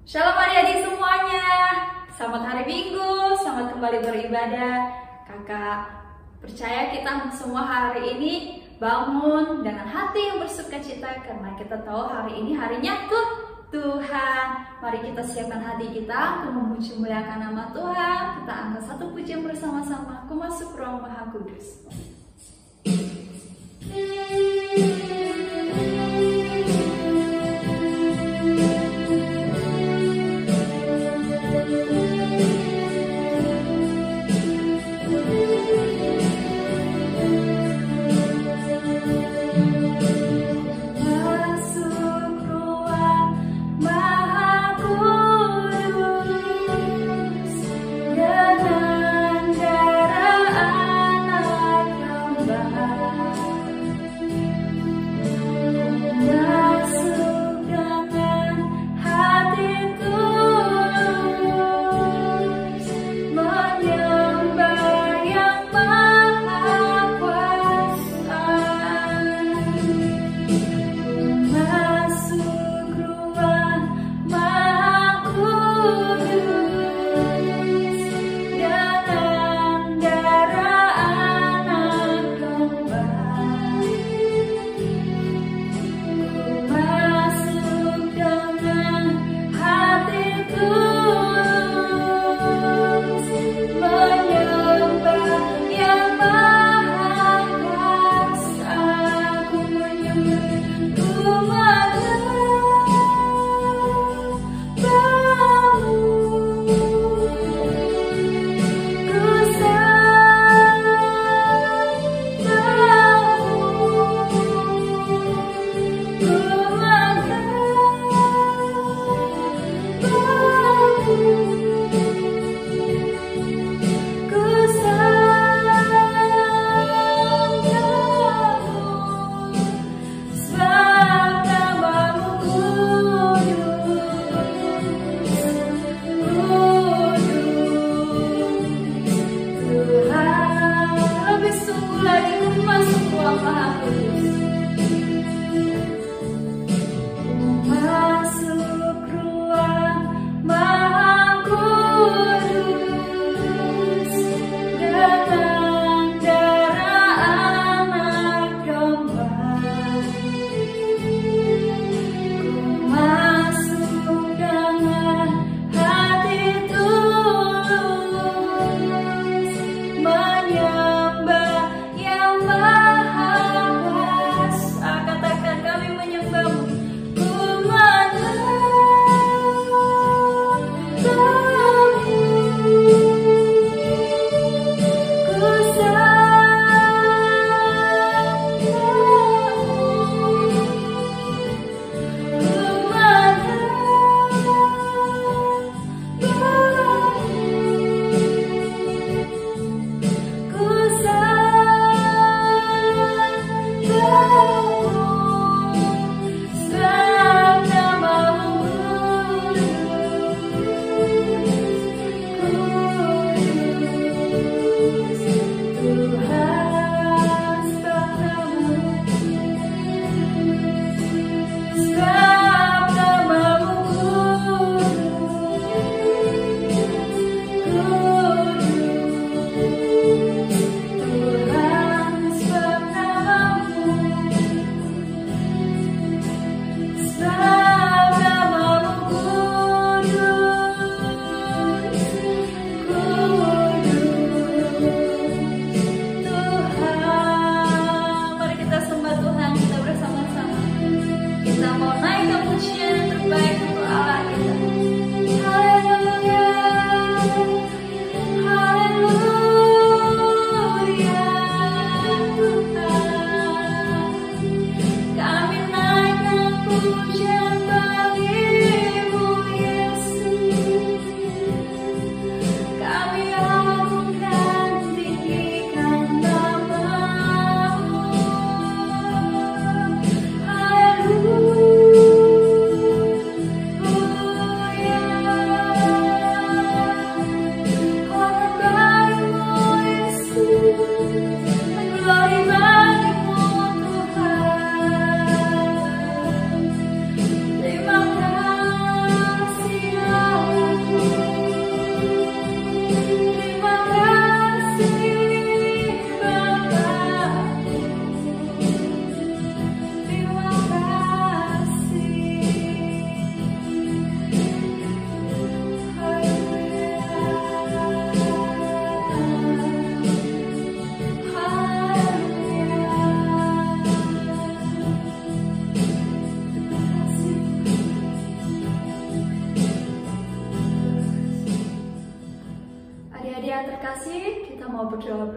Shalom adik-adik semuanya. Selamat hari Minggu, selamat kembali beribadah. Kakak percaya kita semua hari ini bangun dengan hati yang bersuka cita karena kita tahu hari ini harinya Tuhan. Mari kita siapkan hati kita untuk memuji muliakan nama Tuhan. Kita angkat satu pujian bersama-sama. Aku masuk ruang Maha Kudus.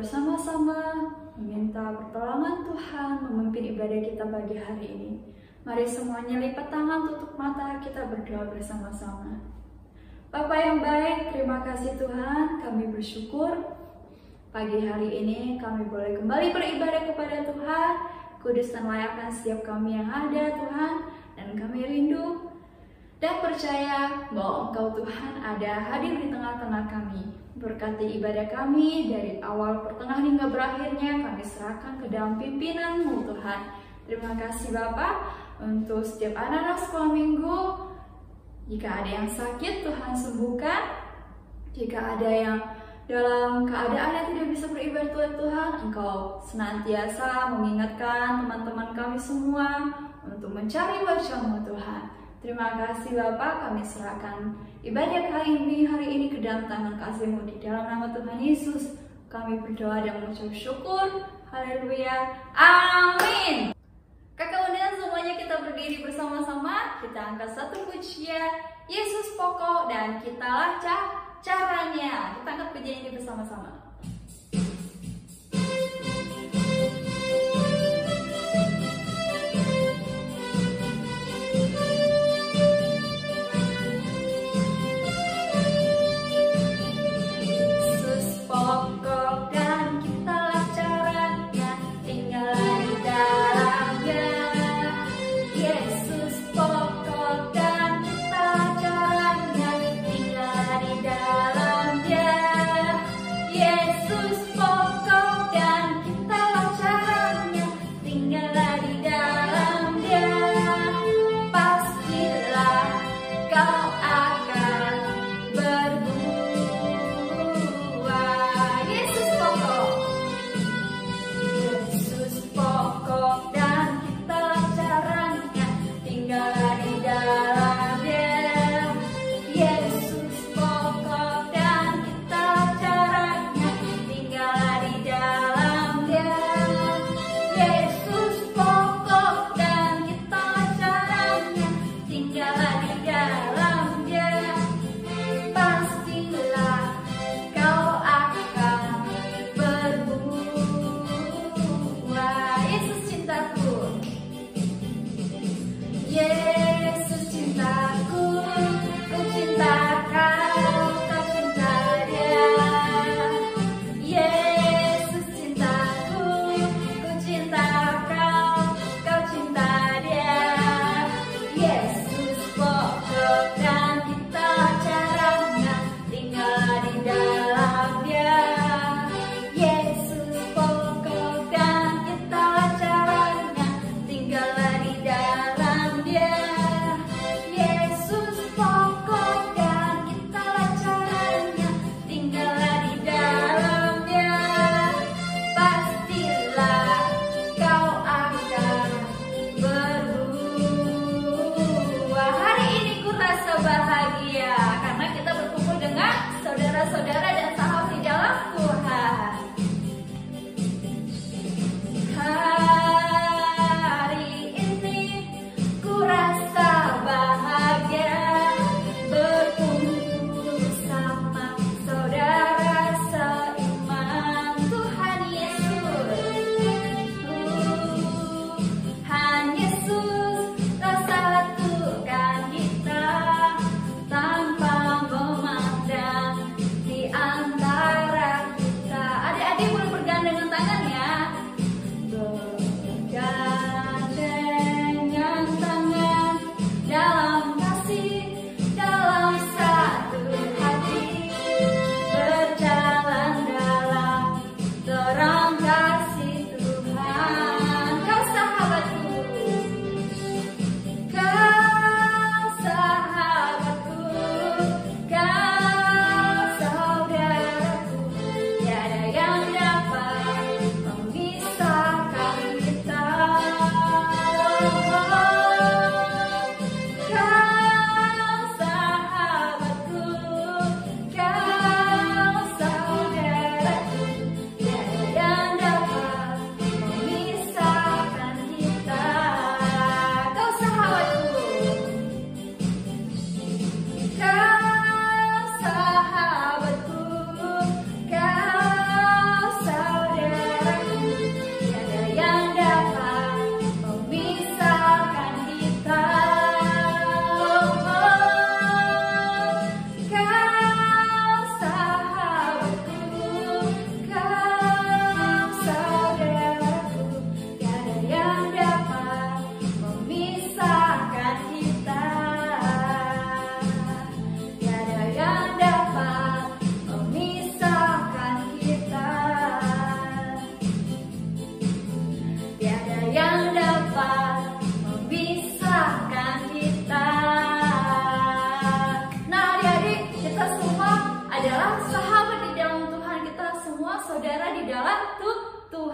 bersama-sama, meminta pertolongan Tuhan memimpin ibadah kita pagi hari ini. Mari semuanya lipat tangan, tutup mata, kita berdoa bersama-sama. Bapa yang baik, terima kasih Tuhan, kami bersyukur pagi hari ini kami boleh kembali beribadah kepada Tuhan. Kudus dan layakkan setiap kami yang ada Tuhan, dan kami rindu dan percaya bahwa Engkau Tuhan ada hadir di tengah-tengah kami. Berkati ibadah kami dari awal, pertengahan hingga berakhirnya, kami serahkan ke dalam pimpinan-Mu Tuhan. Terima kasih Bapa untuk setiap anak-anak sekolah minggu. Jika ada yang sakit, Tuhan sembuhkan. Jika ada yang dalam keadaan yang tidak bisa beribadah Tuhan, Engkau senantiasa mengingatkan teman-teman kami semua untuk mencari wajah-Mu Tuhan. Terima kasih Bapa, kami serahkan ibadah hari ini ke dalam tangan kasih-Mu. Di dalam nama Tuhan Yesus kami berdoa dan mengucap syukur. Haleluya, amin. Kakak Bunda semuanya, kita berdiri bersama-sama, kita angkat satu pujian, Yesus pokok dan kitalah caranya. Kita angkat pujian ini bersama-sama.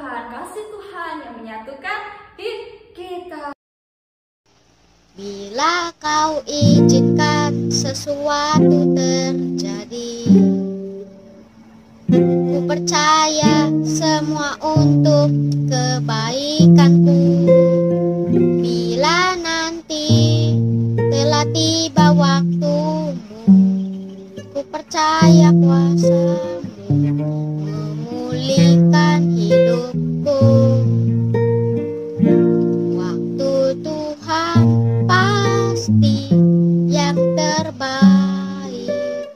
Tuhan, kasih Tuhan yang menyatukan di kita. Bila kau izinkan sesuatu terjadi, ku percaya semua untuk kebaikanku. Bila nanti telah tiba waktumu, ku percaya kuasamu memulihkan hidupku. Waktu Tuhan pasti yang terbaik,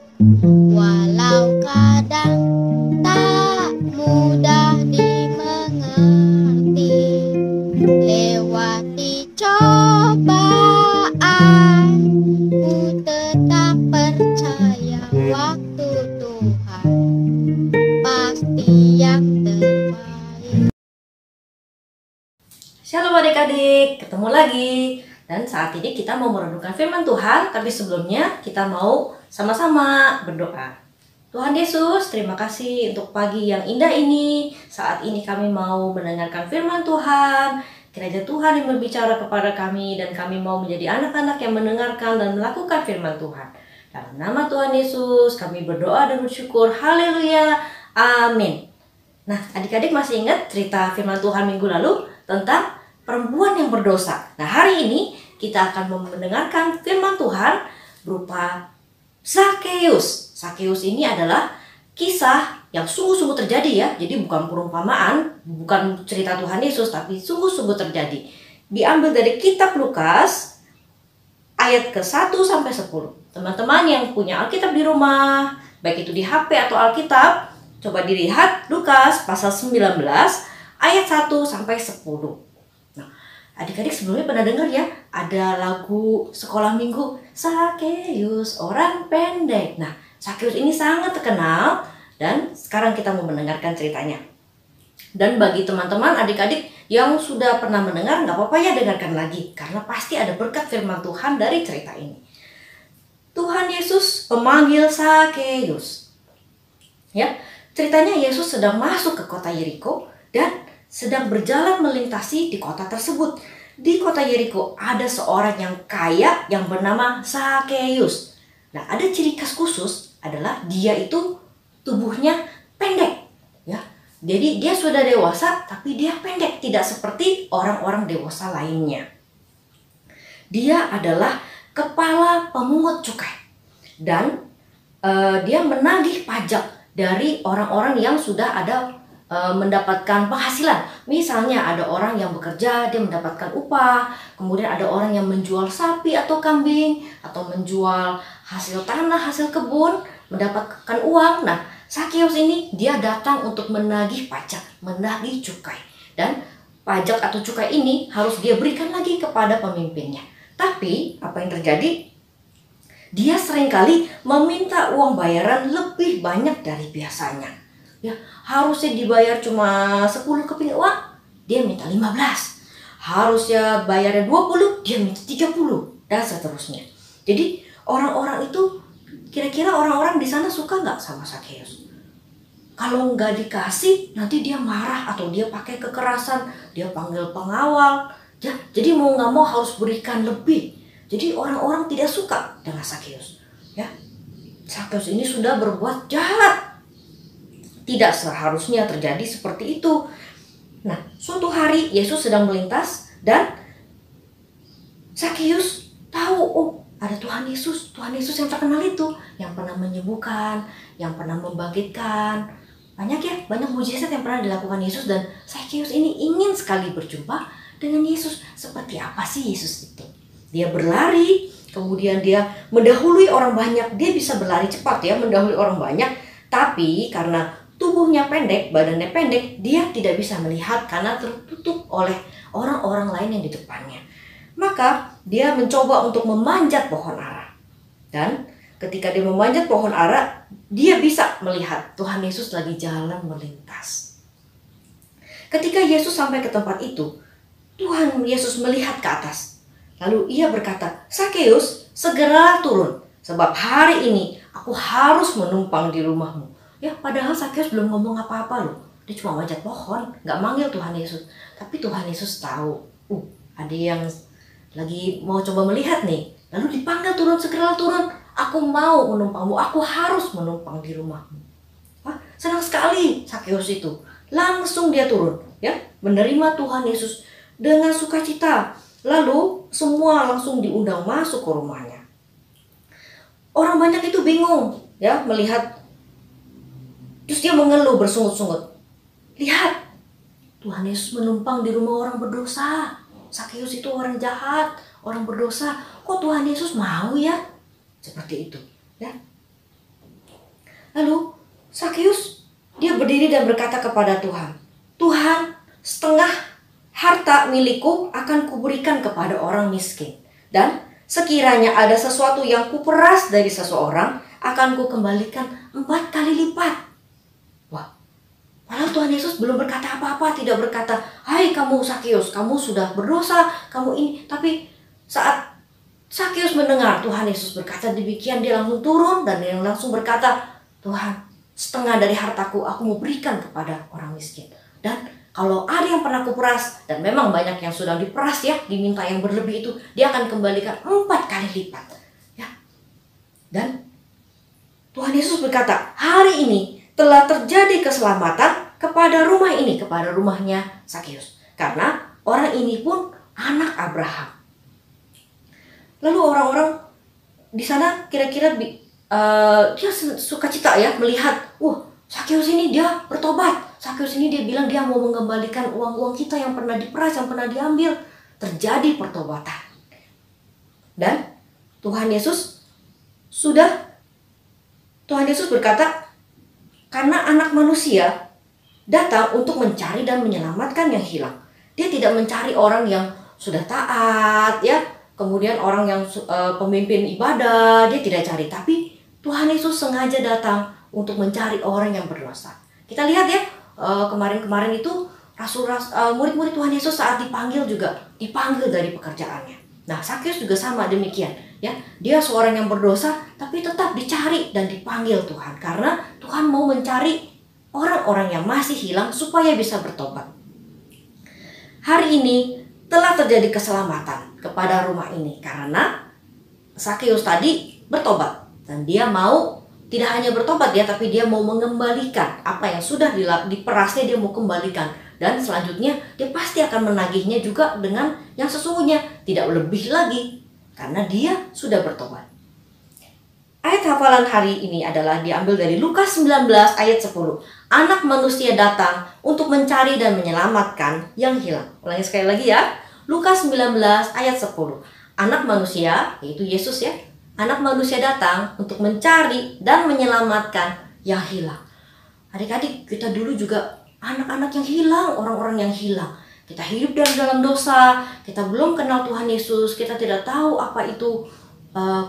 walau kadang tak mudah dimengerti. Lewati cobaan, ku tetap percaya waktu Tuhan pasti yang terbaik. Shalom adik-adik, ketemu lagi. Dan saat ini kita mau merenungkan firman Tuhan, tapi sebelumnya kita mau sama-sama berdoa. Tuhan Yesus, terima kasih untuk pagi yang indah ini. Saat ini kami mau mendengarkan firman Tuhan. Kiranya Tuhan yang berbicara kepada kami dan kami mau menjadi anak-anak yang mendengarkan dan melakukan firman Tuhan. Dalam nama Tuhan Yesus, kami berdoa dan bersyukur. Haleluya. Amin. Nah, adik-adik masih ingat cerita firman Tuhan minggu lalu tentang perempuan yang berdosa. Nah, hari ini kita akan mendengarkan firman Tuhan berupa Zakheus. Zakheus ini adalah kisah yang sungguh-sungguh terjadi ya. Jadi bukan perumpamaan, bukan cerita Tuhan Yesus, tapi sungguh-sungguh terjadi. Diambil dari kitab Lukas ayat ke-1 sampai 10. Teman-teman yang punya Alkitab di rumah, baik itu di HP atau Alkitab, coba dilihat Lukas pasal 19 ayat 1 sampai 10. Nah, adik-adik sebelumnya pernah dengar ya, ada lagu sekolah minggu, Zakheus orang pendek. Nah, Zakheus ini sangat terkenal dan sekarang kita mau mendengarkan ceritanya. Dan bagi teman-teman adik-adik yang sudah pernah mendengar, nggak apa-apa ya dengarkan lagi, karena pasti ada berkat firman Tuhan dari cerita ini. Tuhan Yesus memanggil Zakheus. Ya, ceritanya Yesus sedang masuk ke kota Yeriko dan sedang berjalan melintasi di kota tersebut. Di kota Yeriko ada seorang yang kaya yang bernama Zakheus. Nah, ada ciri khas khusus adalah dia itu tubuhnya pendek, ya. Jadi dia sudah dewasa tapi dia pendek, tidak seperti orang-orang dewasa lainnya. Dia adalah kepala pemungut cukai dan dia menagih pajak dari orang-orang yang sudah ada mendapatkan penghasilan. Misalnya ada orang yang bekerja, dia mendapatkan upah. Kemudian ada orang yang menjual sapi atau kambing, atau menjual hasil tanah, hasil kebun, mendapatkan uang. Nah, Zakheus ini dia datang untuk menagih pajak, menagih cukai. Dan pajak atau cukai ini harus dia berikan lagi kepada pemimpinnya. Tapi apa yang terjadi? Dia seringkali meminta uang bayaran lebih banyak dari biasanya. Ya, harusnya dibayar cuma 10 keping uang, dia minta 15. Harusnya bayarnya 20, dia minta 30 dan seterusnya. Jadi orang-orang itu, kira-kira orang-orang di sana suka nggak sama Zakheus? Kalau nggak dikasih, nanti dia marah atau dia pakai kekerasan, dia panggil pengawal. Ya, jadi mau nggak mau harus berikan lebih. Jadi orang-orang tidak suka dengan Zakheus. Ya, Zakheus ini sudah berbuat jahat. Tidak seharusnya terjadi seperti itu. Nah, suatu hari Yesus sedang melintas dan Zakheus tahu, oh ada Tuhan Yesus yang terkenal itu, yang pernah menyembuhkan, yang pernah membangkitkan. Banyak mujizat yang pernah dilakukan Yesus, dan Zakheus ini ingin sekali berjumpa dengan Yesus. Seperti apa sih Yesus itu? Dia berlari, kemudian dia mendahului orang banyak. Dia bisa berlari cepat ya, mendahului orang banyak. Tapi karena tubuhnya pendek, badannya pendek, dia tidak bisa melihat karena tertutup oleh orang-orang lain yang di depannya. Maka dia mencoba untuk memanjat pohon ara. Dan ketika dia memanjat pohon ara, dia bisa melihat Tuhan Yesus lagi jalan melintas. Ketika Yesus sampai ke tempat itu, Tuhan Yesus melihat ke atas. Lalu ia berkata, Zakheus, segera turun, sebab hari ini aku harus menumpang di rumahmu. Ya, padahal Zakheus belum ngomong apa-apa loh. Dia cuma manjat pohon, nggak manggil Tuhan Yesus. Tapi Tuhan Yesus tahu, ada yang lagi mau coba melihat nih. Lalu dipanggil turun, segera turun. Aku mau menumpangmu, aku harus menumpang di rumahmu. Wah, senang sekali Sakeus itu. Langsung dia turun, ya, menerima Tuhan Yesus dengan sukacita. Lalu semua langsung diundang masuk ke rumahnya. Orang banyak itu bingung, ya, melihat. Terus dia mengeluh bersungut-sungut. Lihat, Tuhan Yesus menumpang di rumah orang berdosa. Sakeus itu orang jahat, orang berdosa. Kok Tuhan Yesus mau ya? Seperti itu, ya. Lalu Sakeus dia berdiri dan berkata kepada Tuhan, Tuhan, setengah harta milikku akan kuberikan kepada orang miskin. Dan sekiranya ada sesuatu yang kuperas dari seseorang, akan kukembalikan 4 kali lipat. Wah, padahal Tuhan Yesus belum berkata apa-apa, tidak berkata, hai kamu Sakeus, kamu sudah berdosa, kamu ini. Tapi saat Sakeus mendengar Tuhan Yesus berkata demikian, dia langsung turun dan dia langsung berkata, Tuhan, setengah dari hartaku aku mau berikan kepada orang miskin. Dan kalau ada yang pernah kuperas, dan memang banyak yang sudah diperas ya, diminta yang berlebih itu, dia akan kembalikan 4 kali lipat. Ya. Dan Tuhan Yesus berkata, hari ini telah terjadi keselamatan kepada rumah ini, kepada rumahnya Sakeus. Karena orang ini pun anak Abraham. Lalu orang-orang di sana kira-kira dia sukacita ya melihat, Sakeus ini dia bertobat. Sakeus ini dia bilang dia mau mengembalikan uang-uang kita yang pernah diperas, yang pernah diambil. Terjadi pertobatan. Dan Tuhan Yesus berkata, karena anak manusia datang untuk mencari dan menyelamatkan yang hilang. Dia tidak mencari orang yang sudah taat, ya, kemudian orang yang pemimpin ibadah, dia tidak cari. Tapi Tuhan Yesus sengaja datang untuk mencari orang yang berdosa. Kita lihat ya, kemarin-kemarin itu murid-murid Tuhan Yesus saat dipanggil juga dipanggil dari pekerjaannya. Nah, Sakeus juga sama demikian, ya. Dia seorang yang berdosa, tapi tetap dicari dan dipanggil Tuhan karena Tuhan mau mencari orang-orang yang masih hilang supaya bisa bertobat. Hari ini telah terjadi keselamatan kepada rumah ini karena Sakeus tadi bertobat dan dia mau tidak hanya bertobat ya, tapi dia mau mengembalikan apa yang sudah diperasnya, dia mau kembalikan. Dan selanjutnya dia pasti akan menagihnya juga dengan yang sesungguhnya, tidak lebih lagi, karena dia sudah bertobat. Ayat hafalan hari ini adalah diambil dari Lukas 19 ayat 10. Anak manusia datang untuk mencari dan menyelamatkan yang hilang. Ulangi sekali lagi ya. Lukas 19 ayat 10. Anak manusia, yaitu Yesus ya, anak manusia datang untuk mencari dan menyelamatkan yang hilang. Adik-adik, kita dulu juga anak-anak yang hilang, orang-orang yang hilang. Kita hidup dalam dosa, kita belum kenal Tuhan Yesus, kita tidak tahu apa itu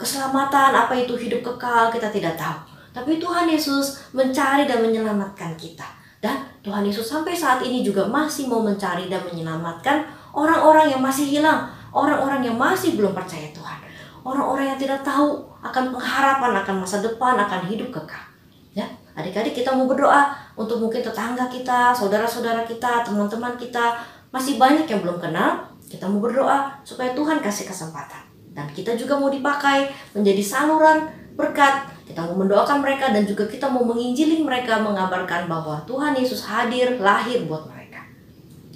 keselamatan, apa itu hidup kekal, kita tidak tahu. Tapi Tuhan Yesus mencari dan menyelamatkan kita. Dan Tuhan Yesus sampai saat ini juga masih mau mencari dan menyelamatkan orang-orang yang masih hilang, orang-orang yang masih belum percaya Tuhan. Orang-orang yang tidak tahu akan pengharapan, akan masa depan, akan hidup kekal. Ya, adik-adik, kita mau berdoa untuk mungkin tetangga kita, saudara-saudara kita, teman-teman kita, masih banyak yang belum kenal. Kita mau berdoa supaya Tuhan kasih kesempatan. Dan kita juga mau dipakai menjadi saluran berkat. Kita mau mendoakan mereka dan juga kita mau menginjili mereka, mengabarkan bahwa Tuhan Yesus hadir, lahir buat mereka.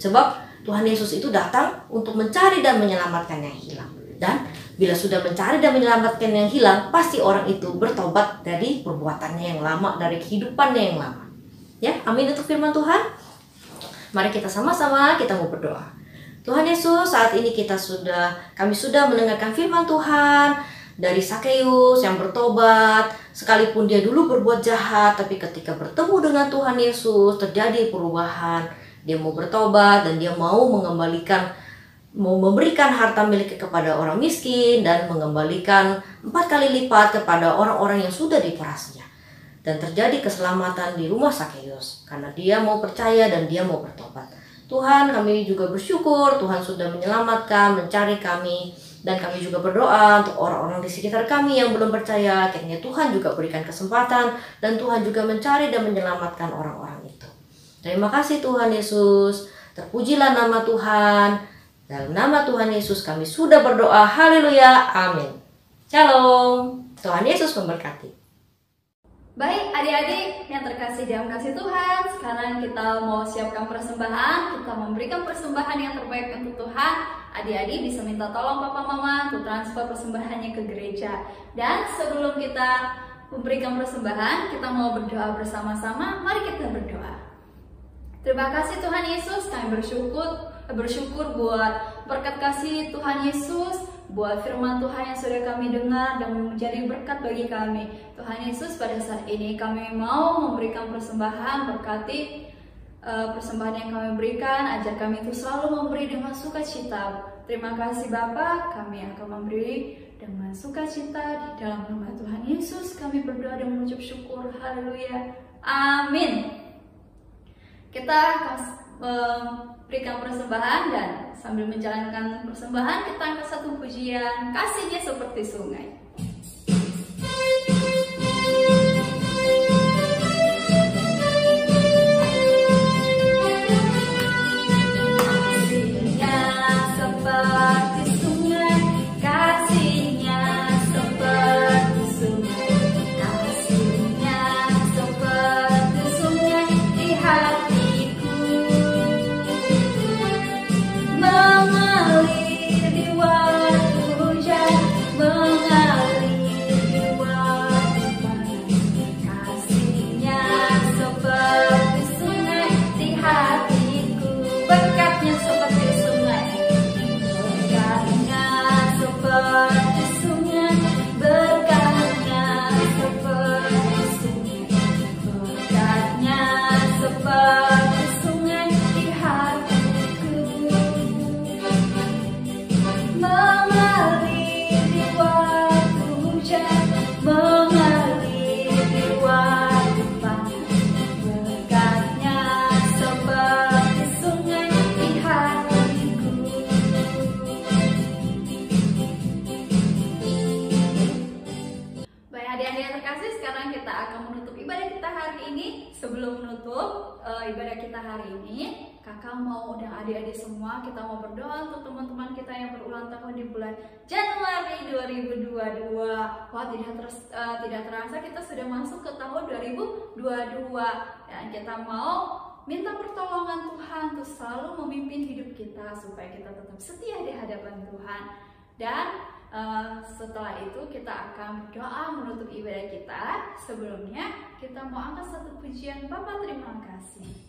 Sebab Tuhan Yesus itu datang untuk mencari dan menyelamatkan yang hilang. Dan bila sudah mencari dan menyelamatkan yang hilang, pasti orang itu bertobat dari perbuatannya yang lama, dari kehidupannya yang lama. Ya, amin untuk firman Tuhan. Mari kita sama-sama kita mau berdoa. Tuhan Yesus, saat ini kami sudah mendengarkan firman Tuhan dari Sakeus yang bertobat. Sekalipun dia dulu berbuat jahat, tapi ketika bertemu dengan Tuhan Yesus terjadi perubahan. Dia mau bertobat dan dia mau memberikan harta miliknya kepada orang miskin dan mengembalikan 4 kali lipat kepada orang-orang yang sudah diperasnya. Dan terjadi keselamatan di rumah Sakeus karena dia mau percaya dan dia mau bertobat. Tuhan, kami juga bersyukur Tuhan sudah menyelamatkan, mencari kami, dan kami juga berdoa untuk orang-orang di sekitar kami yang belum percaya. Akhirnya Tuhan juga berikan kesempatan dan Tuhan juga mencari dan menyelamatkan orang-orang itu. Terima kasih Tuhan Yesus. Terpujilah nama Tuhan. Dalam nama Tuhan Yesus kami sudah berdoa. Haleluya. Amin. Shalom. Tuhan Yesus memberkati. Baik adik-adik yang terkasih dalam kasih Tuhan, sekarang kita mau siapkan persembahan. Kita memberikan persembahan yang terbaik untuk Tuhan. Adik-adik bisa minta tolong papa mama untuk transfer persembahannya ke gereja. Dan sebelum kita memberikan persembahan, kita mau berdoa bersama-sama. Mari kita berdoa. Terima kasih Tuhan Yesus, kami bersyukur buat berkat kasih Tuhan Yesus, buat firman Tuhan yang sudah kami dengar dan menjadi berkat bagi kami. Tuhan Yesus, pada saat ini kami mau memberikan persembahan, berkati persembahan yang kami berikan, ajar kami itu selalu memberi dengan sukacita. Terima kasih Bapa, kami akan memberi dengan sukacita di dalam nama Tuhan Yesus. Kami berdoa dan mengucap syukur. Haleluya. Amin. Kita akan berikan persembahan, dan sambil menjalankan persembahan kita angkat satu pujian, kasihnya seperti sungai. Sebelum menutup ibadah kita hari ini, kakak mau undang adik-adik semua, kita mau berdoa untuk teman-teman kita yang berulang tahun di bulan Januari 2022. Wah, tidak terasa kita sudah masuk ke tahun 2022, dan kita mau minta pertolongan Tuhan untuk selalu memimpin hidup kita supaya kita tetap setia di hadapan Tuhan. Dan setelah itu kita akan berdoa menutup ibadah kita. Sebelumnya kita mau angkat satu pujian. Bapa, terima kasih.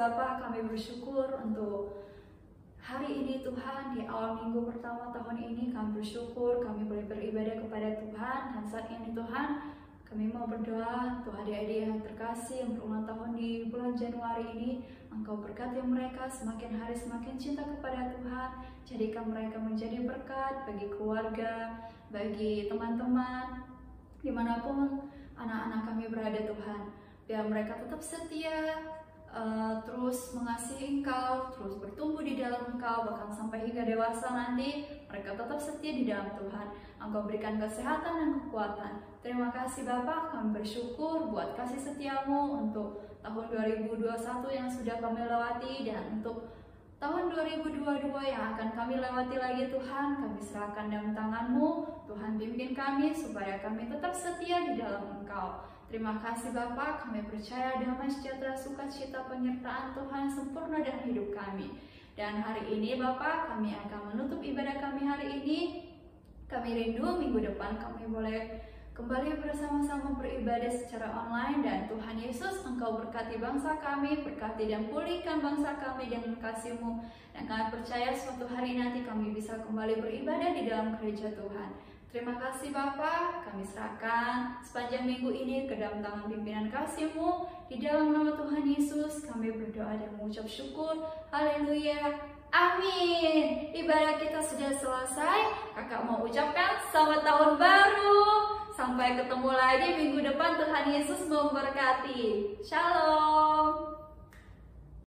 Bapak, kami bersyukur untuk hari ini Tuhan, di awal minggu pertama tahun ini kami bersyukur kami boleh beribadah kepada Tuhan. Dan saat ini Tuhan, kami mau berdoa untuk adik-adik yang terkasih yang berulang tahun di bulan Januari ini. Engkau berkati mereka semakin hari semakin cinta kepada Tuhan. Jadikan mereka menjadi berkat bagi keluarga, bagi teman-teman, dimanapun anak-anak kami berada Tuhan. Biar mereka tetap setia, terus mengasihi Engkau, terus bertumbuh di dalam Engkau, bahkan sampai hingga dewasa nanti mereka tetap setia di dalam Tuhan. Engkau berikan kesehatan dan kekuatan. Terima kasih Bapak, kami bersyukur buat kasih setiamu untuk tahun 2021 yang sudah kami lewati, dan untuk tahun 2022 yang akan kami lewati lagi Tuhan, kami serahkan dalam tangan-Mu. Tuhan pimpin kami supaya kami tetap setia di dalam Engkau. Terima kasih Bapa, kami percaya damai sejahtera sukacita penyertaan Tuhan sempurna dalam hidup kami. Dan hari ini Bapa, kami akan menutup ibadah kami hari ini. Kami rindu minggu depan kami boleh kembali bersama-sama beribadah secara online, dan Tuhan Yesus, Engkau berkati bangsa kami, berkati dan pulihkan bangsa kami dengan kasih-Mu, dan kami percaya suatu hari nanti kami bisa kembali beribadah di dalam gereja Tuhan. Terima kasih Bapa, kami serahkan sepanjang minggu ini ke dalam tangan pimpinan kasih-Mu. Di dalam nama Tuhan Yesus kami berdoa dan mengucap syukur. Haleluya. Amin. Ibadah kita sudah selesai. Kakak mau ucapkan selamat tahun baru. Sampai ketemu lagi minggu depan. Tuhan Yesus memberkati. Shalom.